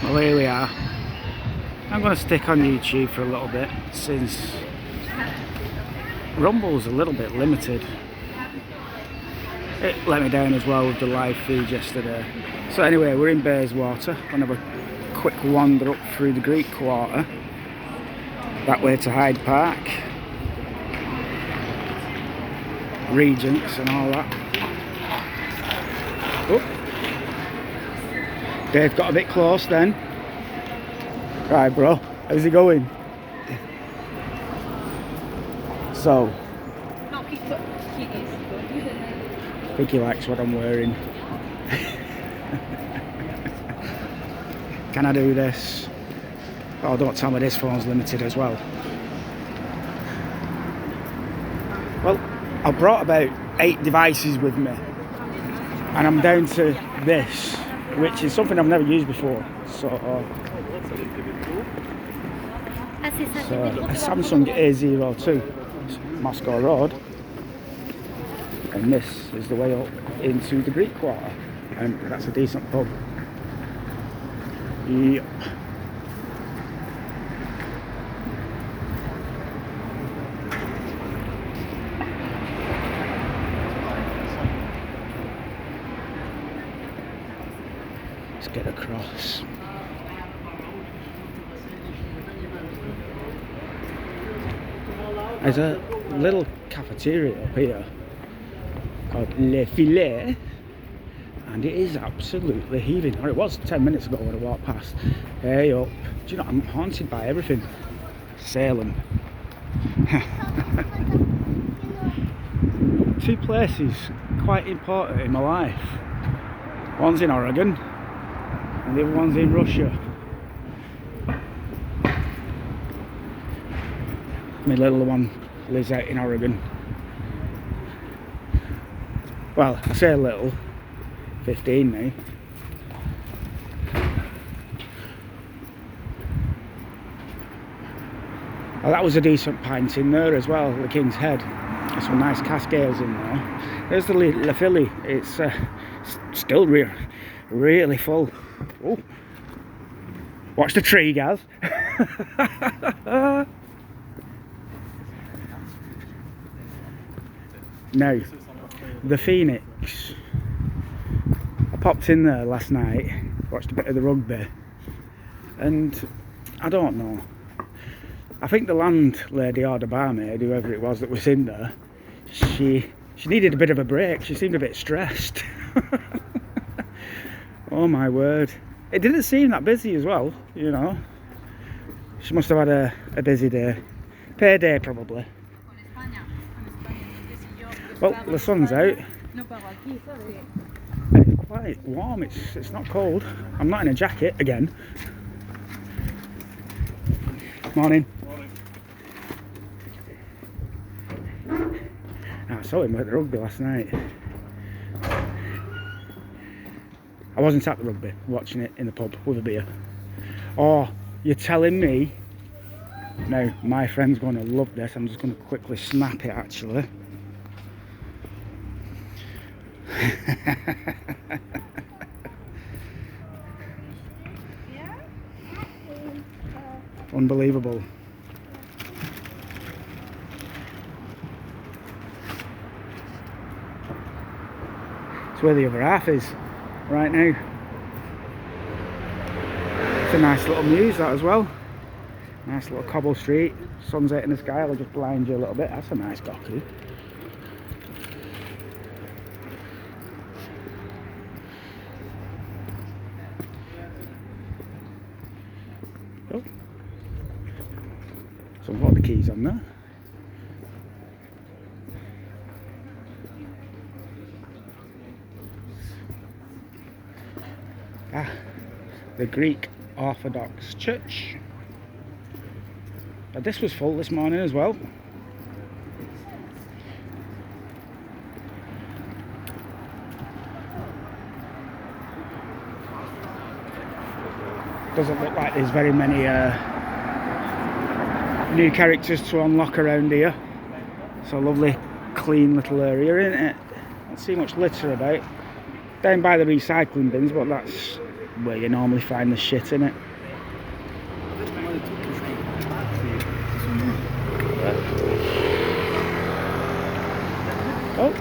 Well, here we are. I'm going to stick on YouTube for a little bit since Rumble's a little bit limited. It let me down as well with the live feed yesterday. So anyway, we're in Bayswater. I'm going to have a quick wander up through the Greek Quarter. That way to Hyde Park. Regents and all that. Oh. Dave got a bit close then. Right, bro, how's he going? So, I think he likes what I'm wearing. Can I do this? Oh, don't tell me this phone's limited as well. Well, I brought about 8 devices with me, and I'm down to this, which is something I've never used before. So a Samsung A02, Moscow Road, and this is the way up into the Greek Quarter, and that's a decent pub. Yep. Let's get across. There's a little cafeteria up here called Le Filet, and it is absolutely heaving. Or it was 10 minutes ago when I walked past. Hey up. Do you know, I'm haunted by everything. Salem. 2 places quite important in my life. One's in Oregon, and the other one's in Russia. My little one lives out in Oregon. Well, I say little, 15 now. Well, that was a decent pint in there as well, the King's Head. There's some nice cascades in there. There's the Le Philly. It's still really full. Oh. Watch the tree, Gaz. Now, the Phoenix. I popped in there last night, watched a bit of the rugby, and I don't know. I think the landlady or the barmaid, whoever it was that was in there, she needed a bit of a break. She seemed a bit stressed. Oh my word. It didn't seem that busy as well, you know. She must have had a busy day. Payday probably. Well, the sun's out. And it's quite warm, it's not cold. I'm not in a jacket again. Morning. I saw him at the rugby last night. I wasn't at the rugby, watching it in the pub with a beer. Oh, you're telling me? Now, my friend's going to love this. I'm just going to quickly snap it actually. Unbelievable. It's where the other half is right now. It's a nice little muse that as well. Nice little cobble street. Sun's out in the sky. I'll just blind you a little bit. That's a nice docky. Oh. Some water keys on there. Ah, the Greek Orthodox Church. But this was full this morning as well. Doesn't look like there's very many new characters to unlock around here. It's a lovely clean little area, isn't it? Don't see much litter about. Down by the recycling bins, but that's where you normally find the shit in it. Oh,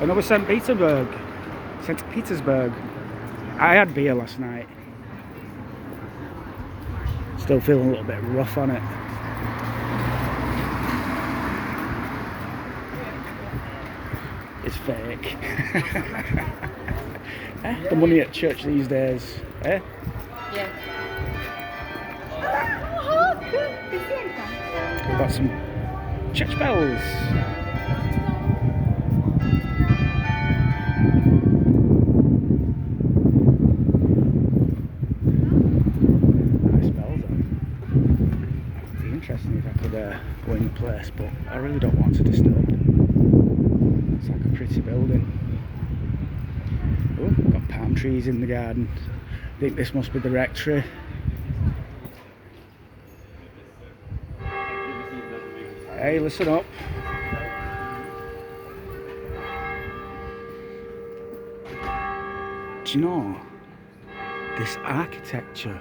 another St. Petersburg. St. Petersburg. I had beer last night. Still feeling a little bit rough on it. It's fake. Eh? The money at church these days, eh? Yeah. We've got some church bells. Nice bells though. It'd be interesting if I could go in the place, but I really don't want to disturb them. It's like a pretty building. Oh, got palm trees in the garden. I think this must be the rectory. Hey, listen up. Do you know this architecture?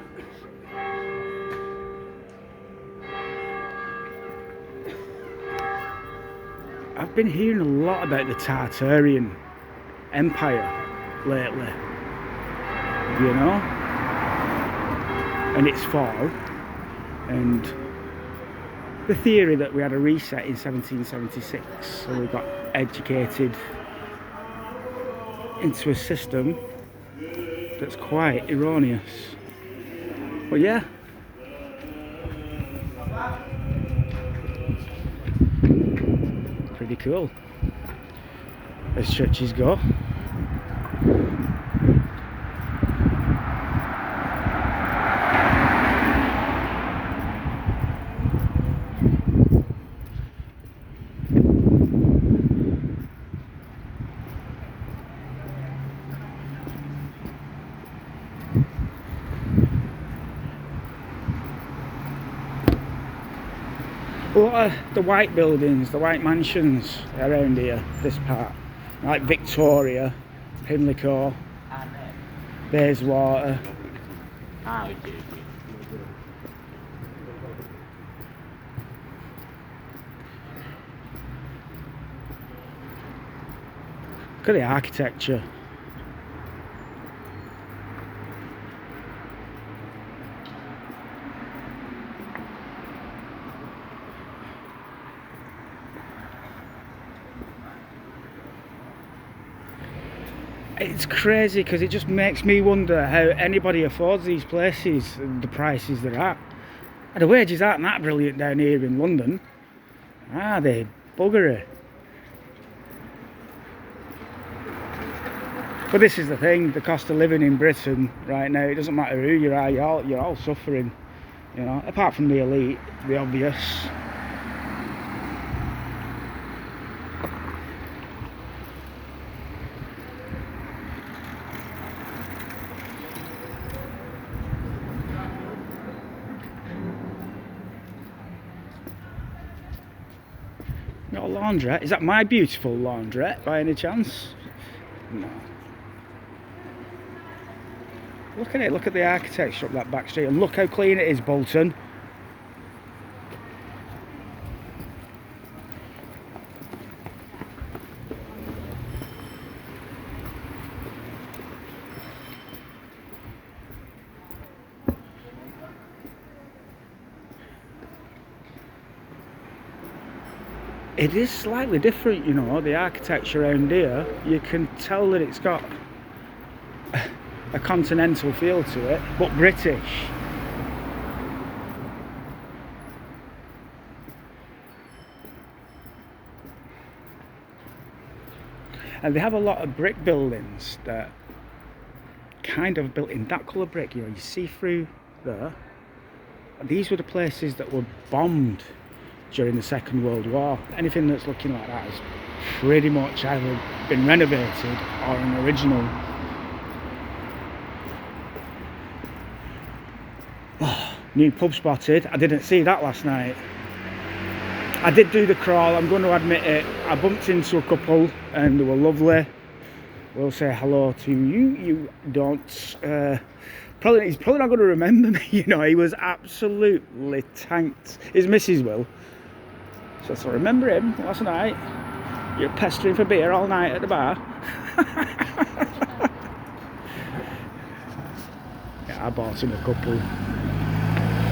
I've been hearing a lot about the Tartarian Empire lately, you know, and its fall, and the theory that we had a reset in 1776, so we got educated into a system that's quite erroneous. But yeah, pretty cool as churches go. A lot of the white buildings, the white mansions around here, this part, like Victoria, Pimlico, Bayswater. Look at the architecture. It's crazy because it just makes me wonder how anybody affords these places and the prices they're at. And the wages aren't that brilliant down here in London, are they? Buggery. But this is the thing, the cost of living in Britain right now, it doesn't matter who you are, you're all suffering, you know, apart from the elite, the obvious. Got a laundrette. Is that my beautiful laundrette by any chance? No. Look at it, look at the architecture up that back street, and look how clean it is, Bolton. It is slightly different, you know, the architecture around here. You can tell that it's got a continental feel to it, but British. And they have a lot of brick buildings that kind of built in that colour brick, you know, you see through there. And these were the places that were bombed during the Second World War. Anything that's looking like that has pretty much either been renovated or an original. Oh, new pub spotted. I didn't see that last night. I did do the crawl, I'm going to admit it. I bumped into a couple and they were lovely. will say hello to you. You don't. He's probably not going to remember me. You know, he was absolutely tanked. His missus will. So I remember him last night. You're pestering for beer all night at the bar. Yeah, I bought him a couple.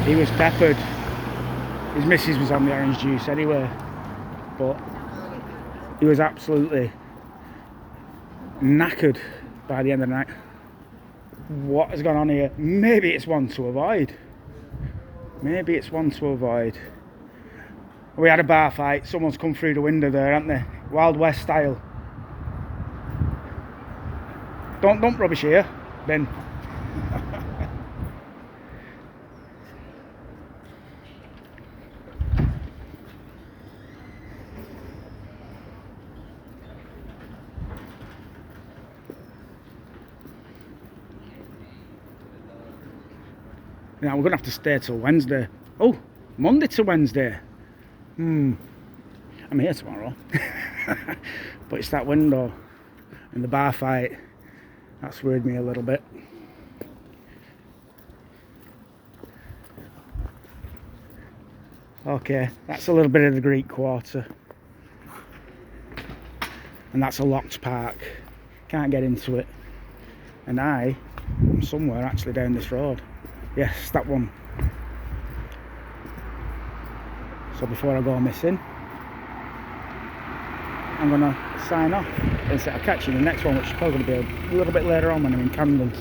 He was peppered. His missus was on the orange juice anyway, but he was absolutely knackered by the end of the night. What has gone on here? Maybe it's one to avoid. Maybe it's one to avoid. We had a bar fight. Someone's come through the window there, haven't they? Wild West style. Don't dump rubbish here, Ben. Now we're going to have to stay till Wednesday. Oh, Monday to Wednesday. I'm here tomorrow. But it's that window and the bar fight that's worried me a little bit. Okay, that's a little bit of the Greek Quarter. And that's a locked park. Can't get into it. And I am somewhere actually down this road. Yes, that one. So before I go missing, I'm going to sign off and say I'll catch you in the next one, which is probably going to be a little bit later on when I'm in Camden.